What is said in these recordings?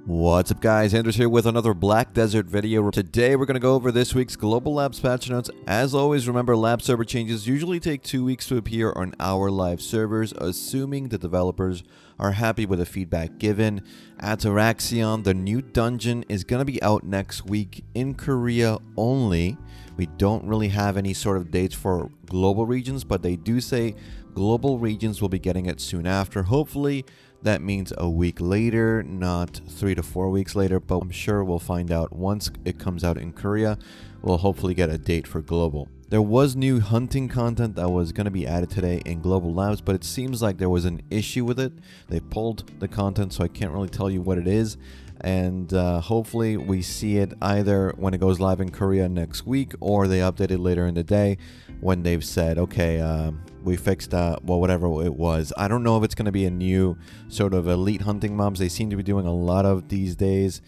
What's up guys, Anders here with another Black Desert video. Today we're going to go over this week's Global Labs patch notes. As always, remember lab server changes usually take 2 weeks to appear on our live servers, assuming the developers are happy with the feedback given. Atoraxxion, the new dungeon, is going to be out next week in Korea only. We don't really have any sort of dates for global regions, but they do say global regions will be getting it soon after. Hopefully that means a week later, not 3 to 4 weeks later, but I'm sure we'll find out once it comes out in Korea. We'll hopefully get a date for global. There was new hunting content that was going to be added today in Global Labs, but it seems like there was an issue with it. They pulled the content, so I can't really tell you what it is. And hopefully we see it either when it goes live in Korea next week, or they update it later in the day when they've said, okay, we fixed well, whatever it was. I don't know if it's going to be a new sort of elite hunting mobs. They seem to be doing a lot of these days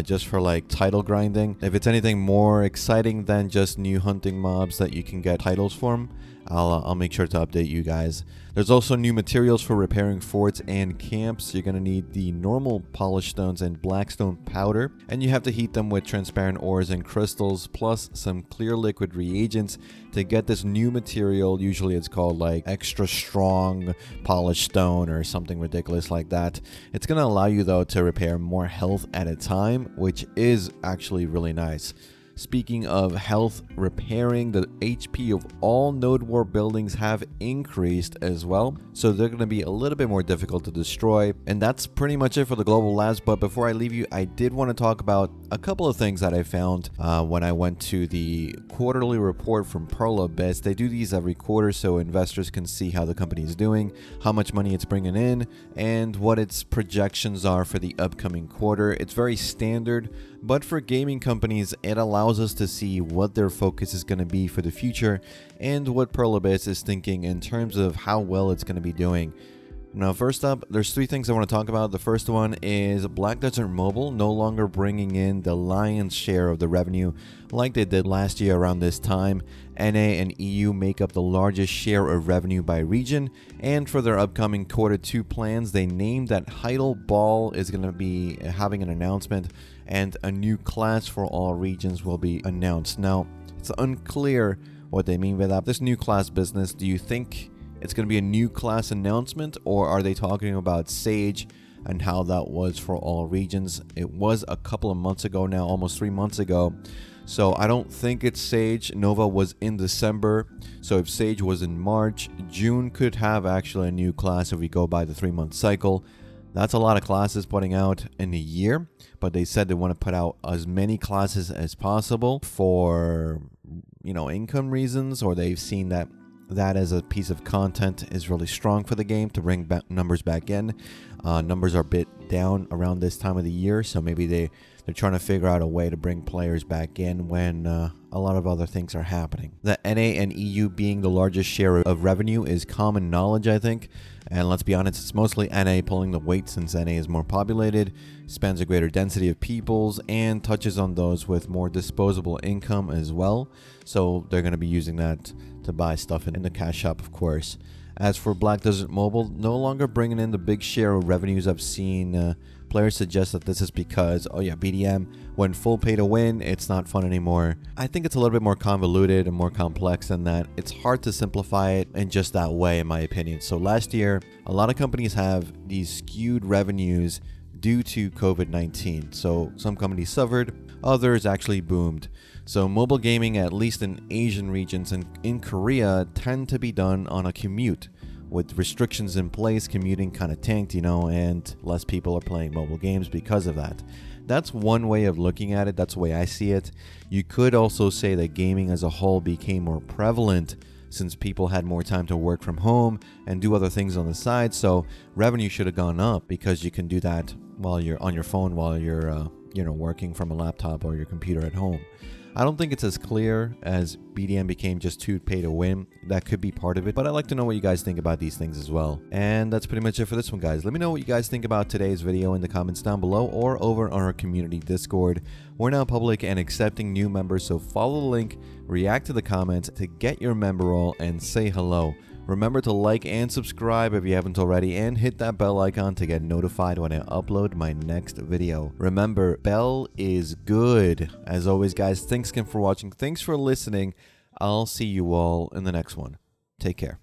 just for like title grinding. If it's anything more exciting than just new hunting mobs that you can get titles from, I'll make sure to update you guys. There's also new materials for repairing forts and camps. You're going to need the normal polished stones and blackstone powder, and you have to heat them with transparent ores and crystals, plus some clear liquid reagents to get this new material. Usually it's called like extra strong polished stone or something ridiculous like that. It's going to allow you though to repair more health at a time, which is actually really nice. Speaking of health repairing, the HP of all Node War buildings have increased as well, so they're going to be a little bit more difficult to destroy. And that's pretty much it for the Global Labs. But before I leave you, I did want to talk about a couple of things that I found when I went to the quarterly report from Pearl Abyss. They do these every quarter so investors can see how the company is doing, how much money it's bringing in, and what its projections are for the upcoming quarter. It's very standard, but for gaming companies, it allows us to see what their focus is going to be for the future and what Pearl Abyss is thinking in terms of how well it's going to be doing. Now, first up, there's 3 things I want to talk about. The first one is Black Desert Mobile no longer bringing in the lion's share of the revenue like they did last year around this time. NA and EU make up the largest share of revenue by region, and for their upcoming Q2 plans, they named that Heidel Ball is going to be having an announcement, and a new class for all regions will be announced. Now, it's unclear what they mean by that. This new class business, do you think it's going to be a new class announcement, or are they talking about Sage and how that was for all regions? It was a couple of months ago now, almost 3 months ago. So I don't think it's Sage. Nova was in December. So if Sage was in March, June could have actually a new class if we go by the 3-month cycle. That's a lot of classes putting out in a year, but they said they want to put out as many classes as possible for, income reasons, or they've seen that as a piece of content is really strong for the game to bring numbers back in. Numbers are a bit down around this time of the year, so maybe they're trying to figure out a way to bring players back in when a lot of other things are happening. The NA and EU being the largest share of revenue is common knowledge, I think. And let's be honest, it's mostly NA pulling the weight since NA is more populated, spans a greater density of peoples, and touches on those with more disposable income as well. So they're going to be using that to buy stuff in the cash shop, of course. As for Black Desert Mobile, no longer bringing in the big share of revenues. I've seen players suggest that this is because, BDM went full pay to win, it's not fun anymore. I think it's a little bit more convoluted and more complex than that. It's hard to simplify it in just that way, in my opinion. So last year, a lot of companies have these skewed revenues due to COVID-19. So some companies suffered, others actually boomed. So mobile gaming, at least in Asian regions and in Korea, tend to be done on a commute. With restrictions in place, commuting kind of tanked, and less people are playing mobile games because of that. That's one way of looking at it. That's the way I see it. You could also say that gaming as a whole became more prevalent since people had more time to work from home and do other things on the side. So revenue should have gone up because you can do that while you're on your phone, while you're working from a laptop or your computer at home. I don't think it's as clear as BDM became just too pay to win. That could be part of it, but I'd like to know what you guys think about these things as well. And that's pretty much it for this one, guys. Let me know what you guys think about today's video in the comments down below or over on our community Discord. We're now public and accepting new members, so follow the link, react to the comments to get your member role, and say hello. Remember to like and subscribe if you haven't already, and hit that bell icon to get notified when I upload my next video. Remember, bell is good. As always, guys, thanks again for watching. Thanks for listening. I'll see you all in the next one. Take care.